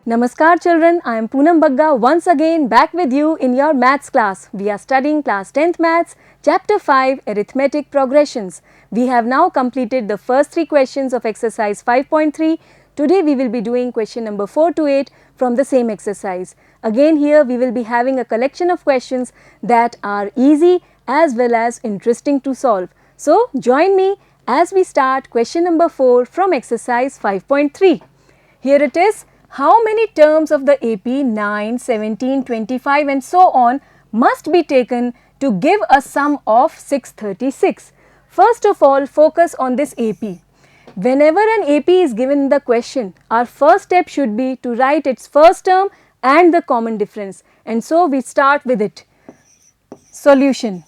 Namaskar children, I am Poonam Bagga once again back with you in your maths class. We are studying class 10th maths, chapter 5 arithmetic progressions. We have now completed the first 3 questions of exercise 5.3. Today we will be doing question number 4 to 8 from the same exercise. Again here we will be having a collection of questions that are easy as well as interesting to solve. So join me as we start question number 4 from exercise 5.3. Here it is. How many terms of the AP 9, 17, 25 and so on must be taken to give a sum of 636? First of all, focus on this AP. Whenever an AP is given in the question, our first step should be to write its first term and the common difference. And so we start with it. Solution.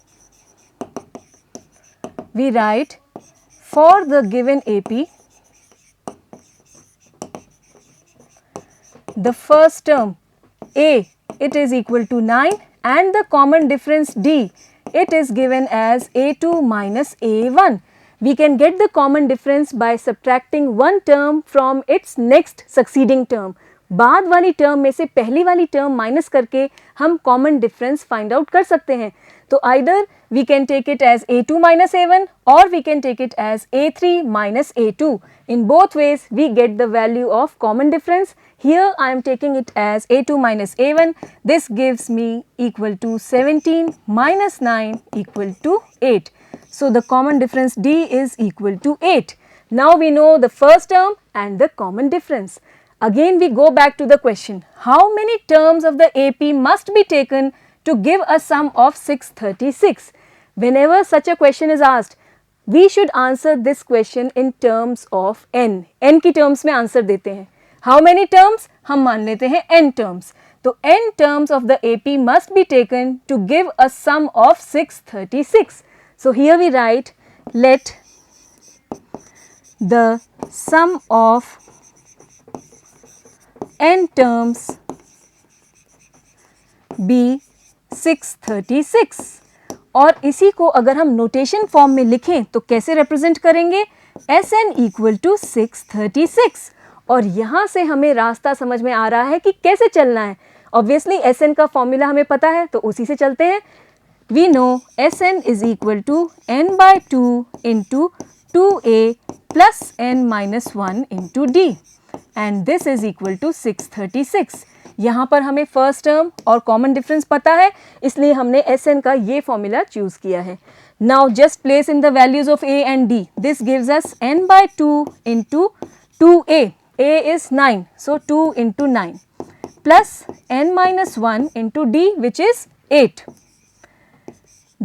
We write for the given AP, the first term A, it is equal to 9 and the common difference D, it is given as A2 minus A1. We can get the common difference by subtracting one term from its next succeeding term. बाद वाली term में से पहली वाली term minus करके हम common difference find out कर सकते हैं. तो either we can take it as A2 minus A1 or we can take it as A3 minus A2. In both ways we get the value of common difference. Here I am taking it as A2 minus A1. This gives me equal to 17 minus 9 equal to 8. So the common difference D is equal to 8. Now we know the first term and the common difference. Again we go back to the question. How many terms of the AP must be taken to give a sum of 636? Whenever such a question is asked, we should answer this question in terms of n. n की terms में answer देते हैं. How many terms? हम मान लेते हैं n terms. तो n terms of the AP must be taken to give a sum of 636. So here we write, let the sum of n terms be 636. और इसी को अगर हम नोटेशन फॉर्म में लिखें तो कैसे रिप्रेजेंट करेंगे? Sn equal to 636. और यहाँ से हमें रास्ता समझ में आ रहा है कि कैसे चलना है. ऑब्वियसली Sn का फॉर्मूला हमें पता है तो उसी से चलते हैं. We know Sn is equal to n by 2 into 2a plus n minus 1 into d and this is equal to 636. यहाँ पर हमें फर्स्ट टर्म और कॉमन डिफरेंस पता है इसलिए हमने Sn का ये फॉर्मूला चूज किया है. Now just place in the values of a and d. This gives us n by 2 into 2a. a is 9 so 2 into 9 plus n minus 1 into d which is 8.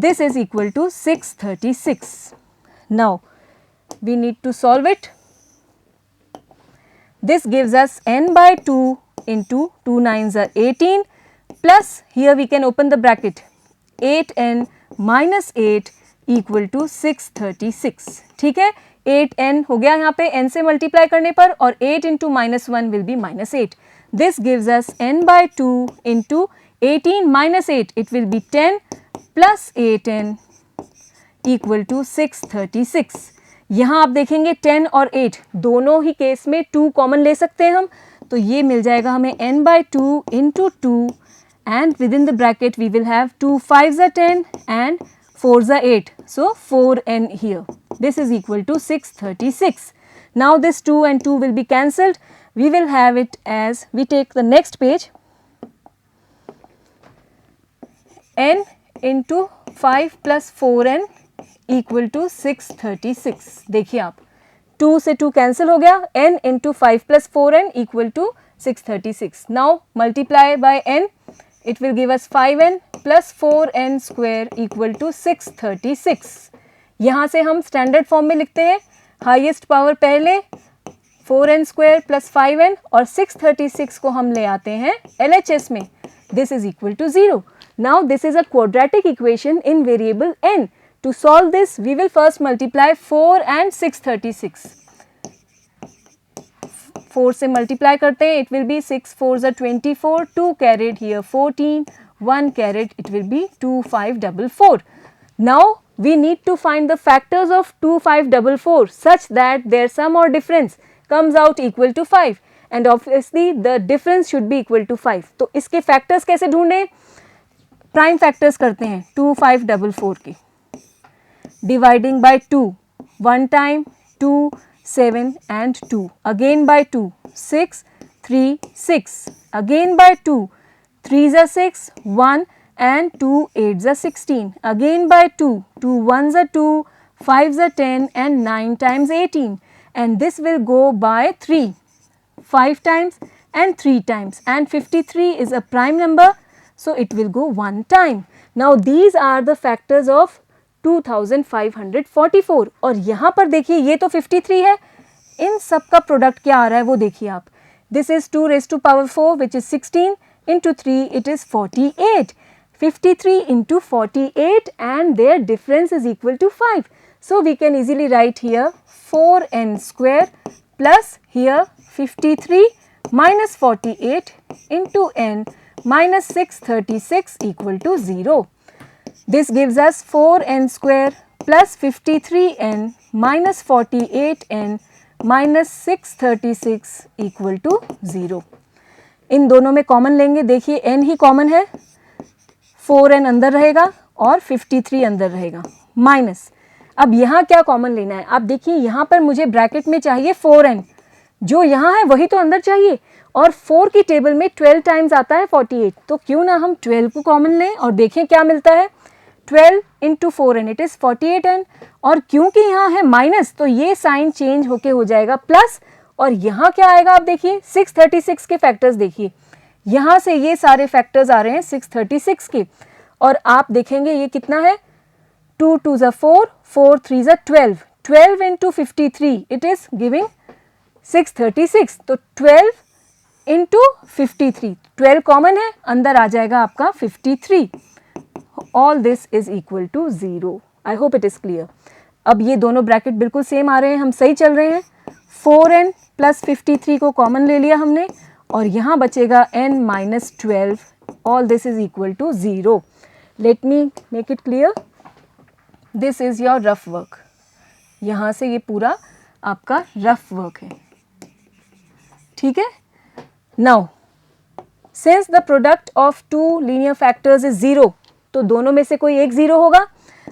This is equal to 636. Now we need to solve it. This gives us n by 2 into 2 nines are 18 plus here we can open the bracket 8n minus 8 equal to 636. ठीक है, 8n हो गया यहाँ पे n से multiply करने पर और 8 into minus 1 will be minus 8. This gives us n by 2 into 18 minus 8 it will be 10 plus 8n equal to 636. यहाँ आप देखेंगे 10 और 8 दोनों ही केस में 2 कॉमन ले सकते हैं हम तो ये मिल जाएगा हमें n by 2 into 2 and within the bracket we will have 2 5s are 10 and 4s are 8. So 4n here. This is equal to 636. Now this 2 and 2 will be cancelled. We will have it as we take the next page n into 5 plus 4n equal to 636. देखिए आप 2 से 2 cancel हो गया n into 5 plus 4n equal to 636. Now multiply by n it will give us 5n plus 4n square equal to 636. यहाँ से हम standard form में लिखते हैं हाईएस्ट पावर पहले 4n square plus 5n और 636 को हम ले आते हैं LHS में. This is equal to 0. Now this is a quadratic equation in variable n. To solve this we will first multiply 4 and 636. 4 से multiply करते हैं it will be 6 4s are 24 2 carried here 14 1 carried it will be 2544. Now we need to find the factors of 2544 such that their sum or difference comes out equal to 5 and obviously the difference should be equal to 5. तो इसके factors कैसे ढूंढें? Prime factors करते हैं 2, 5, 4, 4 के. Dividing by 2, 1 time 2, 7 and 2. Again by 2, 6, 3, 6. Again by 2, 3s are 6, 1 and 2 8s are 16. Again by 2, 2 1s are 2, 5s are 10 and 9 times 18. And this will go by 3, 5 times and 3 times. And 53 is a prime number, so it will go 1 time. Now these are the factors of 2544. और यहाँ पर देखिए ये तो 53 है, इन सब का product क्या आ रहा है वो देखिए आप. This is 2 raised to power 4 which is 16 into 3 it is 48. 53 into 48 and their difference is equal to 5. So we can easily write here 4n square plus here 53 minus 48 into n minus 636 equal to 0. This gives us 4n square plus 53n minus 48n minus 636 equal to 0. इन दोनों में common लेंगे. देखिए n ही common है, 4n अंदर रहेगा और 53 अंदर रहेगा. माइनस, अब यहाँ क्या कॉमन लेना है? आप देखिए यहाँ पर मुझे ब्रैकेट में चाहिए 4n, जो यहाँ है वही तो अंदर चाहिए. और 4 की टेबल में 12 टाइम्स आता है 48, तो क्यों ना हम 12 को कॉमन लें और देखें क्या मिलता है. 12 into 4n it is 48n. और क्योंकि यहाँ है माइनस तो ये साइन चेंज होके हो जाएगा प्लस. और यहाँ क्या आएगा आप देखिए 636 के फैक्टर्स देखिए, यहाँ से ये सारे फैक्टर्स आ रहे हैं 636 के. और आप देखेंगे ये कितना है, 2 2s are 4, 4 3s are 12. 12 into 53 it is giving 636. तो 12 into 53, 12 कॉमन है, अंदर आ जाएगा आपका 53. All this is equal to 0. I hope it is clear. अब ये दोनों ब्रैकेट बिल्कुल सेम आ रहे हैं, हम सही चल रहे हैं. 4n plus 53 को कॉमन ले लिया हमने और यहाँ बचेगा n minus 12. All this is equal to 0. Let me make it clear. This is your rough work. यहाँ से ये पूरा आपका रफ वर्क है, ठीक है. Now, since the product of two linear factors is 0, तो दोनों में से कोई एक 0 होगा.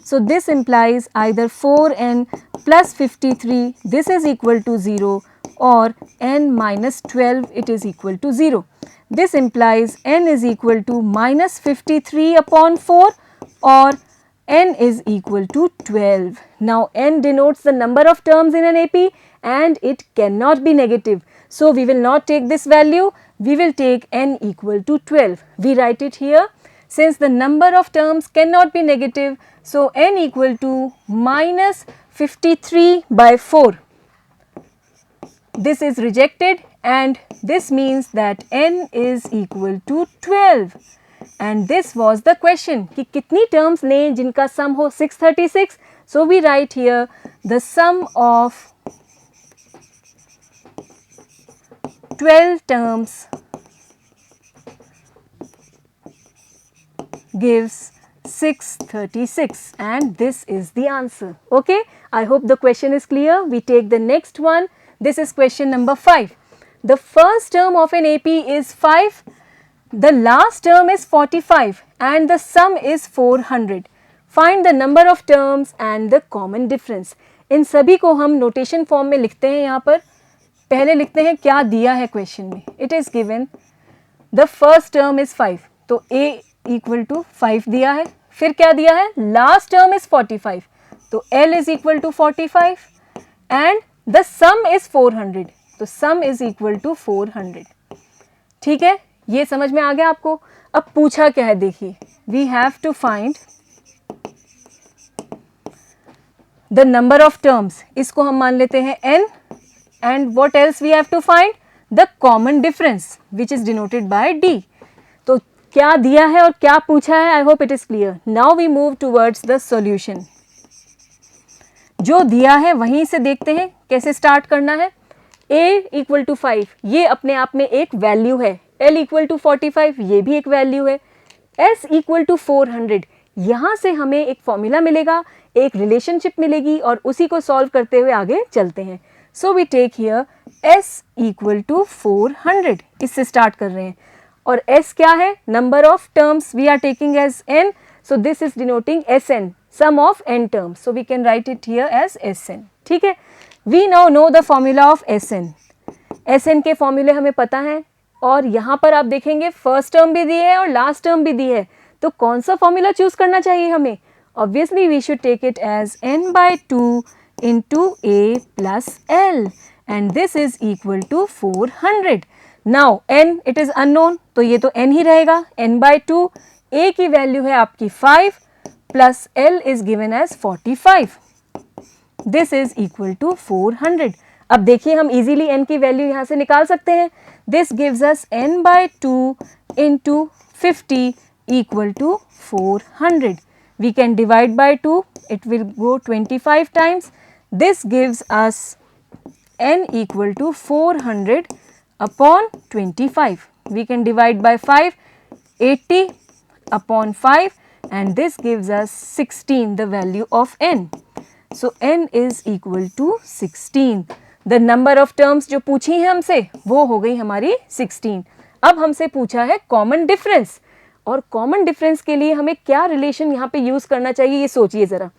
So this implies either 4n plus 53 this is equal to 0 or n minus 12 it is equal to 0. This implies n is equal to minus 53 upon 4 or n is equal to 12. Now n denotes the number of terms in an AP and it cannot be negative. So we will not take this value, we will take n equal to 12. We write it here. Since the number of terms cannot be negative, so n equal to minus 53 by 4. This is rejected and this means that n is equal to 12. And this was the question कि कितनी terms लें जिनका sum हो 636. So we write here the sum of 12 terms gives 636 and this is the answer. Okay, I hope the question is clear. We take the next one. This is question number 5. The first term of an AP is 5, the last term is 45 and the sum is 400. Find the number of terms and the common difference. इन सभी को हम notation form में लिखते हैं. यहाँ पर पहले लिखते हैं क्या दिया है क्वेश्चन में. It is given the first term is 5, तो A इक्वल टू 5 दिया है. फिर क्या दिया है, लास्ट टर्म इज 45, तो L is equal to 45 and the sum is 400, तो सम इज इक्वल टू 400. ठीक है, ये समझ में आ गया आपको. अब पूछा क्या है देखिए, we have to find the number of terms. इसको हम मान लेते हैं n and what else we have to find the common difference which is denoted by D. तो क्या दिया है और क्या पूछा है, I hope it is clear. Now we move towards the solution. जो दिया है वहीं से देखते हैं कैसे स्टार्ट करना है. a इक्वल टू 5 ये अपने आप में एक वैल्यू है. L इक्वल टू 45 ये भी एक वैल्यू है. S इक्वल टू 400 यहाँ से हमें एक फॉर्मूला मिलेगा, एक रिलेशनशिप मिलेगी और उसी को सॉल्व करते हुए आगे चलते हैं. So we take here S equal to 400, इससे स्टार्ट कर रहे हैं और S क्या है, number of terms we are taking as n, so this is denoting Sn, sum of n terms, so we can write it here as Sn. ठीक है, we now know the formula of Sn. Sn के फॉर्मूले हमें पता है और यहाँ पर आप देखेंगे फर्स्ट टर्म भी दी है और लास्ट टर्म भी दी है, तो कौन सा फॉर्मूला चूज करना चाहिए हमें? Obviously we should take it as n by 2 into a plus l and this is equal to 400. Now n it is unknown, तो ये तो n ही रहेगा, n by 2, a की वैल्यू है आपकी 5 plus l is given as 45. This is equal to 400. अब देखिए हम easily n की वैल्यू यहाँ से निकाल सकते हैं. This gives us n by 2 into 50 equal to 400. We can divide by 2, it will go 25 times. This gives us n equal to 400 upon 25. We can divide by 5, 80 upon 5 and this gives us 16, the value of n. So n is equal to 16. The number of terms जो पूछी है हमसे वो हो गई हमारी 16. अब हमसे पूछा है कॉमन डिफरेंस, और कॉमन डिफरेंस के लिए हमें क्या रिलेशन यहाँ पे यूज करना चाहिए ये सोचिए जरा.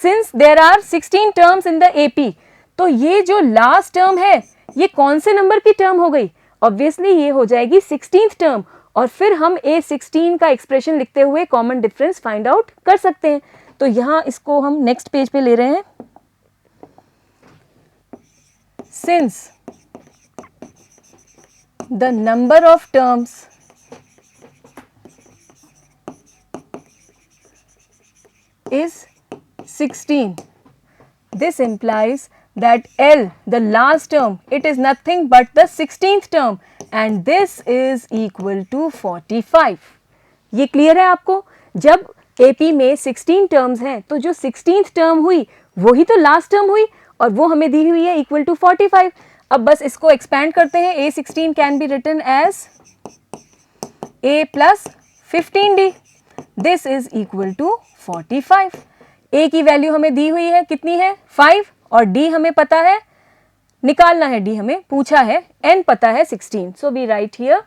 Since there are 16 terms in the AP, तो ये जो लास्ट टर्म है ये कौन से नंबर की टर्म हो गई? ऑब्वियसली ये हो जाएगी 16th टर्म, और फिर हम A16 का एक्सप्रेशन लिखते हुए कॉमन डिफरेंस फाइंड आउट कर सकते हैं. तो यहाँ इसको हम नेक्स्ट पेज पे ले रहे हैं. Since the number of terms is 16, this implies that L, the last term, it is nothing but the 16th term and this is equal to 45. ये क्लियर है आपको? जब AP में 16 टर्म्स हैं तो जो 16th टर्म हुई वही तो लास्ट टर्म हुई और वो हमें दी हुई है इक्वल टू 45. अब बस इसको एक्सपैंड करते हैं. A16 can be written as A plus 15D. This is equal to 45. A की वैल्यू हमें दी हुई है, कितनी है? 5, और D हमें पता है, निकालना है, D हमें पूछा है, N पता है 16. So we write here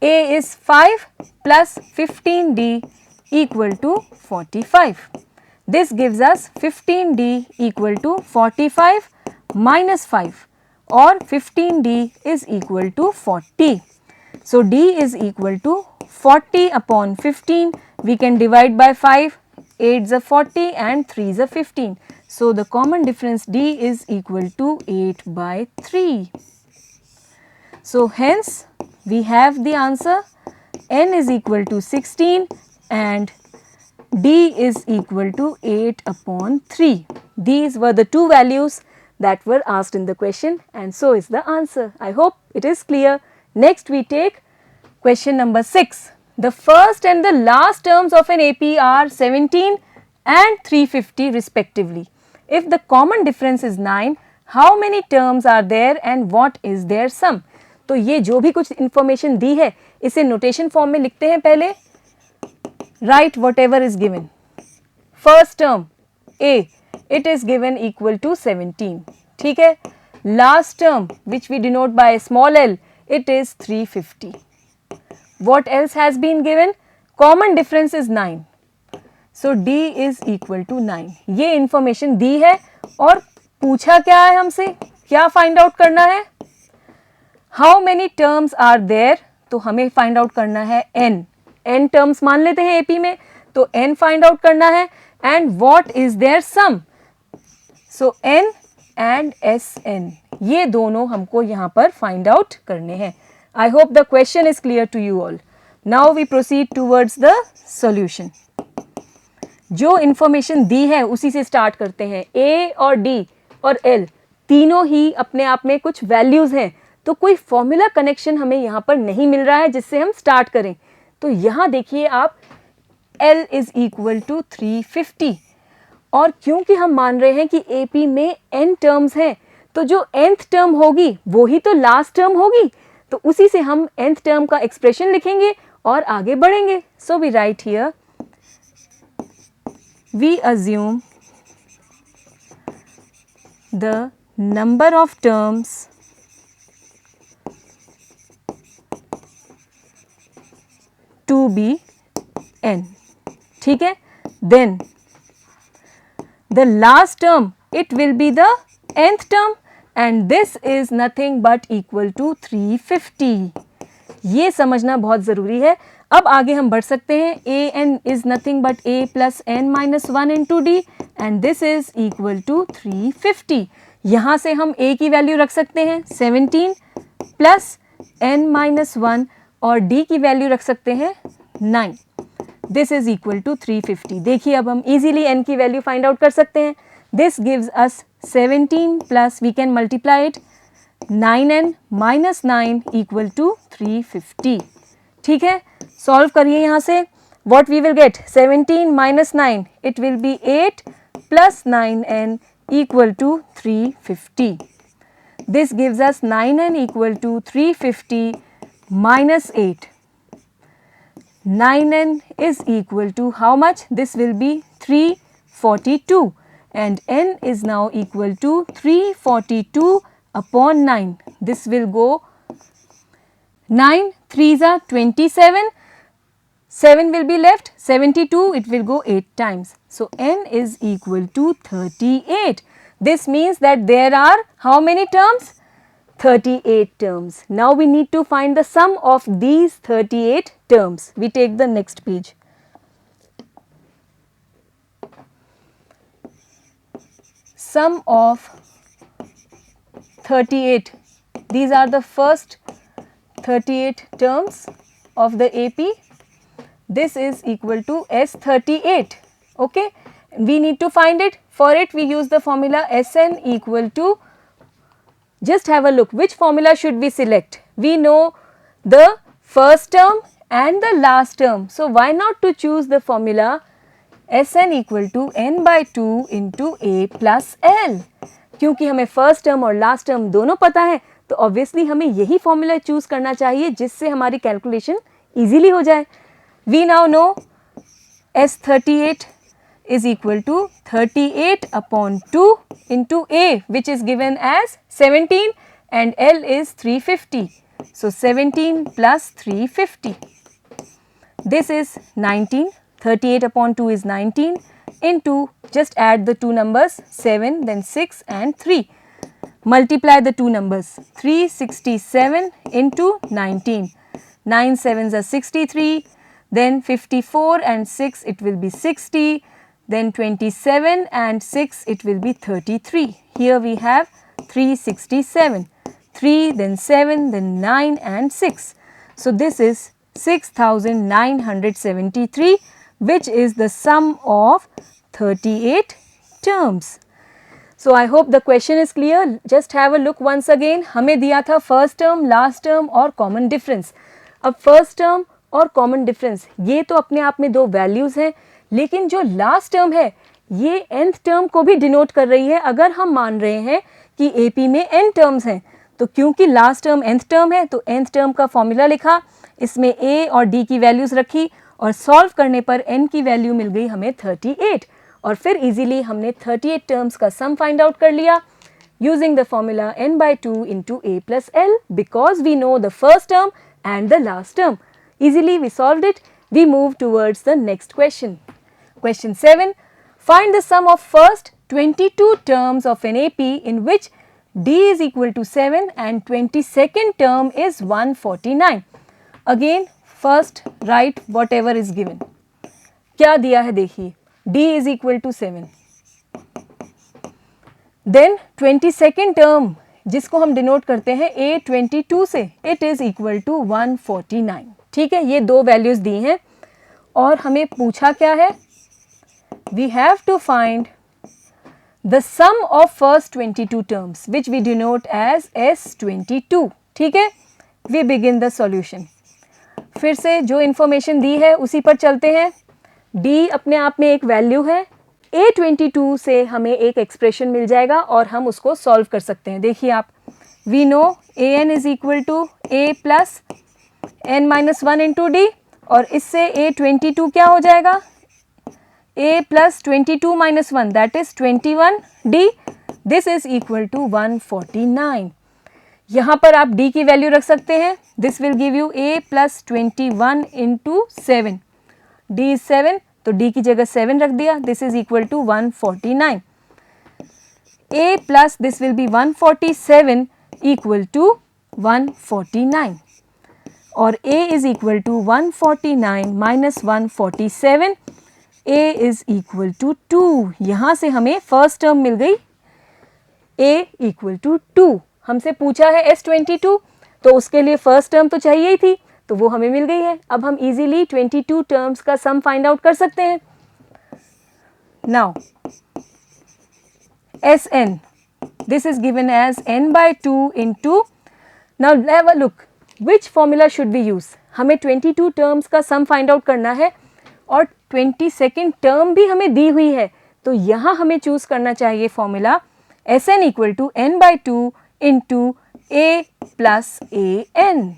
A is 5 plus 15D equal to 45. This gives us 15D equal to 45 minus 5, or 15D is equal to 40. So D is equal to 40 upon 15. We can divide by 5, 8 is a 40 and 3 is a 15. So the common difference D is equal to 8 by 3. So hence we have the answer, N is equal to 16 and D is equal to 8 upon 3. These were the two values that were asked in the question and so is the answer. I hope it is clear. Next we take question number 6. The first and the last terms of an AP are 17 and 350 respectively. If the common difference is 9, how many terms are there and what is their sum? तो ये जो भी कुछ information दी है इसे notation form में लिखते हैं. पहले write whatever is given. First term A, it is given equal to 17. ठीक है. Last term which we denote by small l, it is 350. What else has been given? Common difference is 9. So D is equal to 9. ये information दी है और पूछा क्या है हमसे? क्या find out करना है? How many terms are there? तो हमें find out करना है n. n terms मान लेते हैं AP में, तो n find out करना है. And what is their sum? So n and Sn, ये दोनों हमको यहाँ पर find out करने हैं. I hope the question is clear to you all. Now we proceed towards the solution. जो information दी है उसी से start करते हैं. A और D और L तीनों ही अपने आप में कुछ values हैं, तो कोई formula connection हमें यहाँ पर नहीं मिल रहा है जिससे हम start करें. तो यहाँ देखिए आप, L is equal to 350, और क्योंकि हम मान रहे हैं कि AP में n terms हैं, तो जो nth term होगी वो ही तो last term होगी, तो उसी से हम nth term का expression लिखेंगे और आगे बढ़ेंगे. So we write here, we assume the number of terms to be n. ठीक है, then the last term it will be the nth term and this is nothing but equal to 350. ये समझना बहुत ज़रूरी है. अब आगे हम बढ़ सकते हैं. a n is nothing but a plus n minus 1 into d and this is equal to 350. यहाँ से हम a की वैल्यू रख सकते हैं 17 प्लस n minus 1 और d की वैल्यू रख सकते हैं 9. This is equal to 350. देखिए अब हम इजीली n की वैल्यू फाइंड आउट कर सकते हैं. This gives us 17 plus we can multiply it 9n minus 9 equal to 350. ठीक है, सॉल्व करिए यहाँ से. What we will get 17 minus 9 it will be 8 plus 9n equal to 350. This gives us 9n equal to 350 minus 8. 9n is equal to how much? This will be 342 and n is now equal to 342 upon 9. This will go 9 3s are 27. 7 will be left, 72, it will go 8 times. So, n is equal to 38. This means that there are how many terms? 38 terms. Now, we need to find the sum of these 38 terms. We take the next page. Sum of 38. These are the first 38 terms of the AP. This is equal to S38. Okay, we need to find it. For it we use the formula Sn equal to, just have a look which formula should we select. We know the first term and the last term. So, why not to choose the formula Sn equal to n by 2 into a plus l. क्योंकि हमें first term और last term दोनों पता है तो obviously हमें यही formula choose करना चाहिए जिससे हमारी कैलकुलेशन इजीली हो जाए. We now know S38 is equal to 38 upon 2 into A which is given as 17 and L is 350. So, 17 plus 350. This is 19. 38 upon 2 is 19 into, just add the two numbers 7 then 6 and 3. Multiply the two numbers 367 into 19. 9 7s are 63. Then 54 and 6 it will be 60, then 27 and 6 it will be 33. Here we have 367, 3 then 7 then 9 and 6. So, this is 6973 which is the sum of 38 terms. So, I hope the question is clear. Just have a look once again. हमें दिया था first term, last term और common difference. अब first term और common difference ये तो अपने आप में दो वैल्यूज़ हैं, लेकिन जो लास्ट टर्म है ये nth टर्म को भी डिनोट कर रही है. अगर हम मान रहे हैं कि AP में n टर्म्स हैं तो क्योंकि लास्ट टर्म nth टर्म है तो nth टर्म का फॉर्मूला लिखा, इसमें A और D की वैल्यूज़ रखी और सॉल्व करने पर n की वैल्यू मिल गई हमें 38 और फिर इजीली हमने 38 टर्म्स का सम फाइंड आउट कर लिया using the formula n by 2 into A plus L because we know the first term and the last term. Easily we solved it. We move towards the next question. Question 7. Find the sum of first 22 terms of an AP in which D is equal to 7 and 22nd term is 149. Again first write whatever is given. क्या दिया है देखिए, D is equal to 7. Then 22nd term जिसको हम denote करते हैं A22 से, it is equal to 149. ठीक है, ये दो वैल्यूज दी हैं और हमें पूछा क्या है, we have to find the sum of first 22 terms which we denote as S22. ठीक है, वी बिगिन द सॉल्यूशन. फिर से जो इन्फॉर्मेशन दी है उसी पर चलते हैं. D अपने आप में एक वैल्यू है, A22 से हमें एक एक्सप्रेशन मिल जाएगा और हम उसको सॉल्व कर सकते हैं. देखिए आप, we know AN is equal to A plus n minus 1 into D और इससे A22 क्या हो जाएगा, A plus 22 minus 1 that is 21 D. This is equal to 149. यहाँ पर आप d की वैल्यू रख सकते हैं. This will give you a plus 21 into 7. d is 7, तो d की जगह 7 रख दिया. This is equal to 149. a plus this will be 147 equal to 149 और a is equal to 149 minus 147. a is equal to 2. यहाँ से हमें फर्स्ट टर्म मिल गई a इक्वल टू 2. हमसे पूछा है S22, तो उसके लिए फर्स्ट टर्म तो चाहिए ही थी, तो वो हमें मिल गई है. अब हम इजीली 22 टर्म्स का सम फाइंड आउट कर सकते हैं. Now Sn, this is given as n by 2 into, now have a look, which formula should we use? हमें 22 टर्म्स का सम फाइंड आउट करना है और 22nd टर्म भी हमें दी हुई है, तो यहाँ हमें चूज करना चाहिए formula Sn equal to n by 2 into a plus an,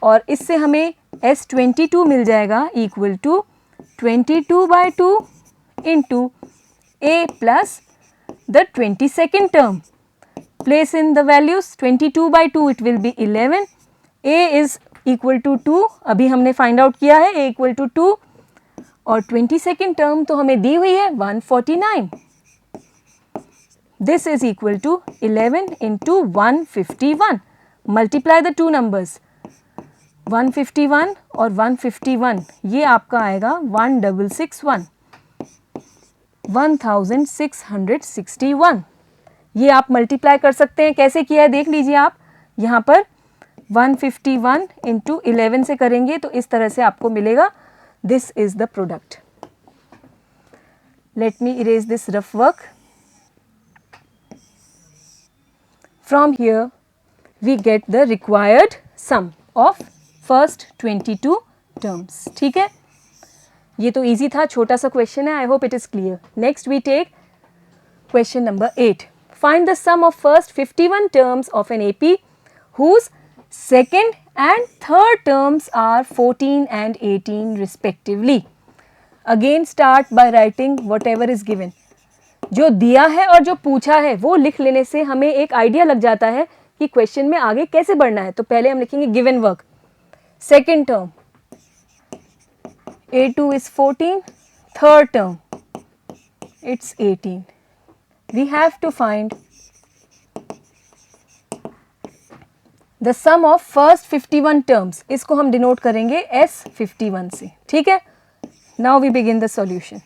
और इससे हमें S22 मिल जाएगा equal to 22 by 2 into a plus the 22nd term. Place in the values. 22 by 2 it will be 11. a is equal to 2. अभी हमने find out किया है a equal to 2 और 22nd term तो हमें दी हुई है 149. This is equal to 11 into 151. Multiply the two numbers. 151 और 151 ये आपका आएगा 1661. 1661. ये आप मल्टीप्लाई कर सकते हैं. कैसे किया है देख लीजिए आप. यहाँ पर 151 इंटू 11 से करेंगे तो इस तरह से आपको मिलेगा. This is the product. Let me erase this rough work. From here we get the required sum of first 22 terms. ठीक है, ये तो इजी था, छोटा सा क्वेश्चन है. I hope it is clear. Next we take question number 8. Find the sum of first 51 terms of an AP whose second and third terms are 14 and 18 respectively. Again start by writing whatever is given. जो दिया है और जो पूछा है वो लिख लेने से हमें एक आइडिया लग जाता है कि क्वेश्चन में आगे कैसे बढ़ना है. तो पहले हम लिखेंगे given work. Second term A2 is 14, third term it's 18. We have to find the sum of first 51 terms. इसको हम डिनोट करेंगे S51 से. ठीक है, now we begin the solution.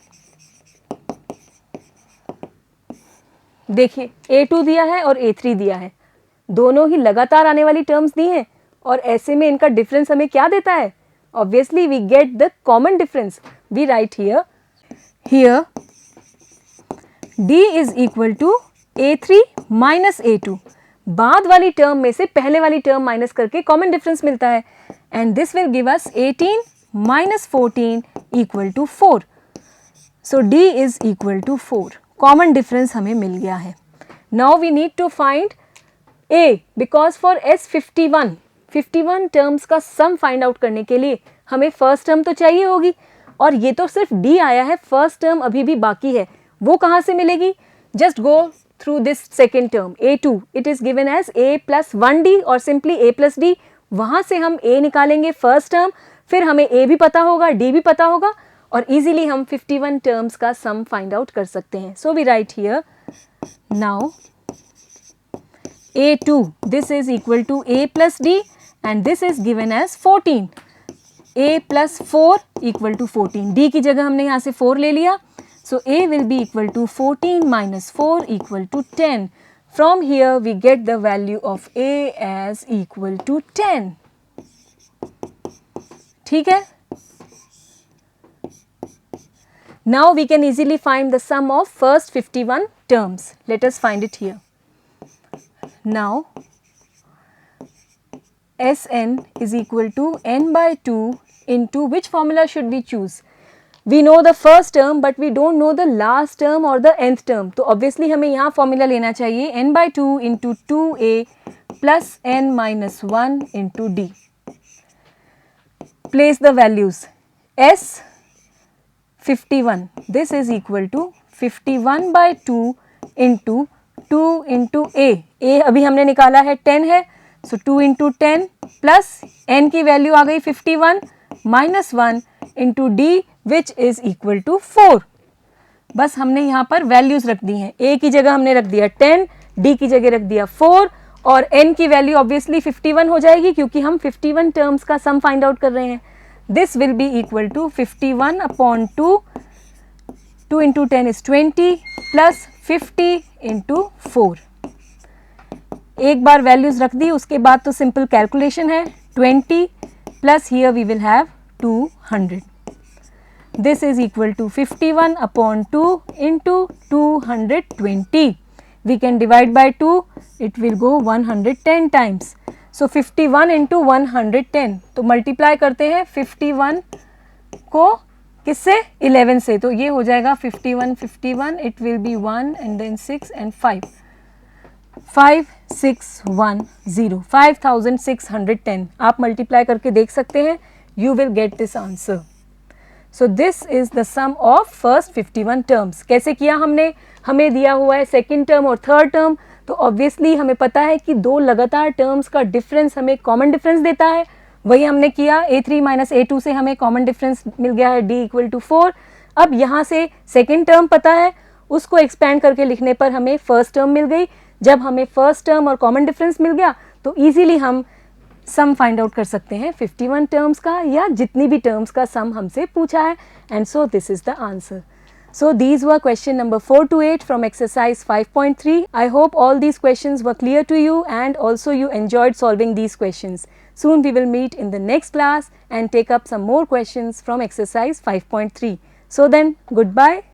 देखिए A2 दिया है और A3 दिया है, दोनों ही लगातार आने वाली टर्म्स दी हैं और ऐसे में इनका डिफरेंस हमें क्या देता है. Obviously we get the common difference. We write here D is equal to A3 minus A2. बाद वाली टर्म में से पहले वाली टर्म माइनस करके कॉमन डिफरेंस मिलता है and this will give us 18 minus 14 equal to 4. So D is equal to 4. Common difference हमें मिल गया है. Now we need to find A because for S51 terms का सम फाइंड आउट करने के लिए हमें फर्स्ट टर्म तो चाहिए होगी और ये तो सिर्फ D आया है, फर्स्ट टर्म अभी भी बाकी है. वो कहाँ से मिलेगी? Just go through this second term A2. It is given as A plus 1D और सिंपली A प्लस D. वहाँ से हम A निकालेंगे फर्स्ट टर्म, फिर हमें A भी पता होगा, D भी पता होगा और इजीली हम 51 टर्म्स का सम फाइंड आउट कर सकते हैं. So we write here now A2 this is equal to A plus D and this is given as 14. A plus 4 equal to 14. D की जगह हमने यहाँ से 4 ले लिया. So A will be equal to 14 minus 4 equal to 10. From here we get the value of A as equal to 10. ठीक है. Now we can easily find the sum of first 51 terms. Let us find it here. Now Sn is equal to n by 2 into which formula should we choose? We know the first term but we don't know the last term or the nth term. तो obviously हमें यहाँ formula लेना चाहिए n by 2 into 2a plus n minus 1 into d. Place the values. S 51. This is equal to 51 by 2 into 2 into A अभी हमने निकाला है 10 है, सो 2 इंटू 10 प्लस n की वैल्यू आ गई 51 minus 1 into D which is equal to 4। बस हमने यहाँ पर वैल्यूज रख दी हैं, a की जगह हमने रख दिया 10, d की जगह रख दिया 4 और n की वैल्यू ऑब्वियसली 51 हो जाएगी क्योंकि हम 51 टर्म्स का सम फाइंड आउट कर रहे हैं। This will be equal to 51 upon 2, 2 into 10 is 20 plus 50 into 4। एक बार वैल्यूज रख दी, उसके बाद तो सिंपल कैलकुलेशन है, 20 plus here we will have 200। This is equal to 51 upon 2 into 220. We can divide by 2, it will go 110 times. So 51 into 110, तो multiply करते हैं 51 को किससे 11 से, तो ये हो जाएगा 51 51, it will be 1 and then 6 and 5, 5610, 5610 आप multiply करके देख सकते हैं, you will get this answer. So this is the sum of first 51 terms. कैसे किया हमने, हमें दिया हुआ है सेकेंड टर्म और थर्ड टर्म, तो ऑब्वियसली हमें पता है कि दो लगातार टर्म्स का डिफरेंस हमें कॉमन डिफरेंस देता है, वही हमने किया। a3 माइनस a2 से हमें कॉमन डिफरेंस मिल गया है d इक्वल टू 4। अब यहाँ से सेकेंड टर्म पता है, उसको एक्सपैंड करके लिखने पर हमें फर्स्ट टर्म मिल गई। जब हमें फर्स्ट टर्म और कॉमन डिफरेंस मिल गया तो ईजिली हम सम फाइंड आउट कर सकते हैं 51 टर्म्स का या जितनी भी टर्म्स का सम हमसे पूछा है, and so this is the answer. So these were question number 4 to 8 from exercise 5.3. I hope all these questions were clear to you and also you enjoyed solving these questions. Soon we will meet in the next class and take up some more questions from exercise 5.3. So then, goodbye.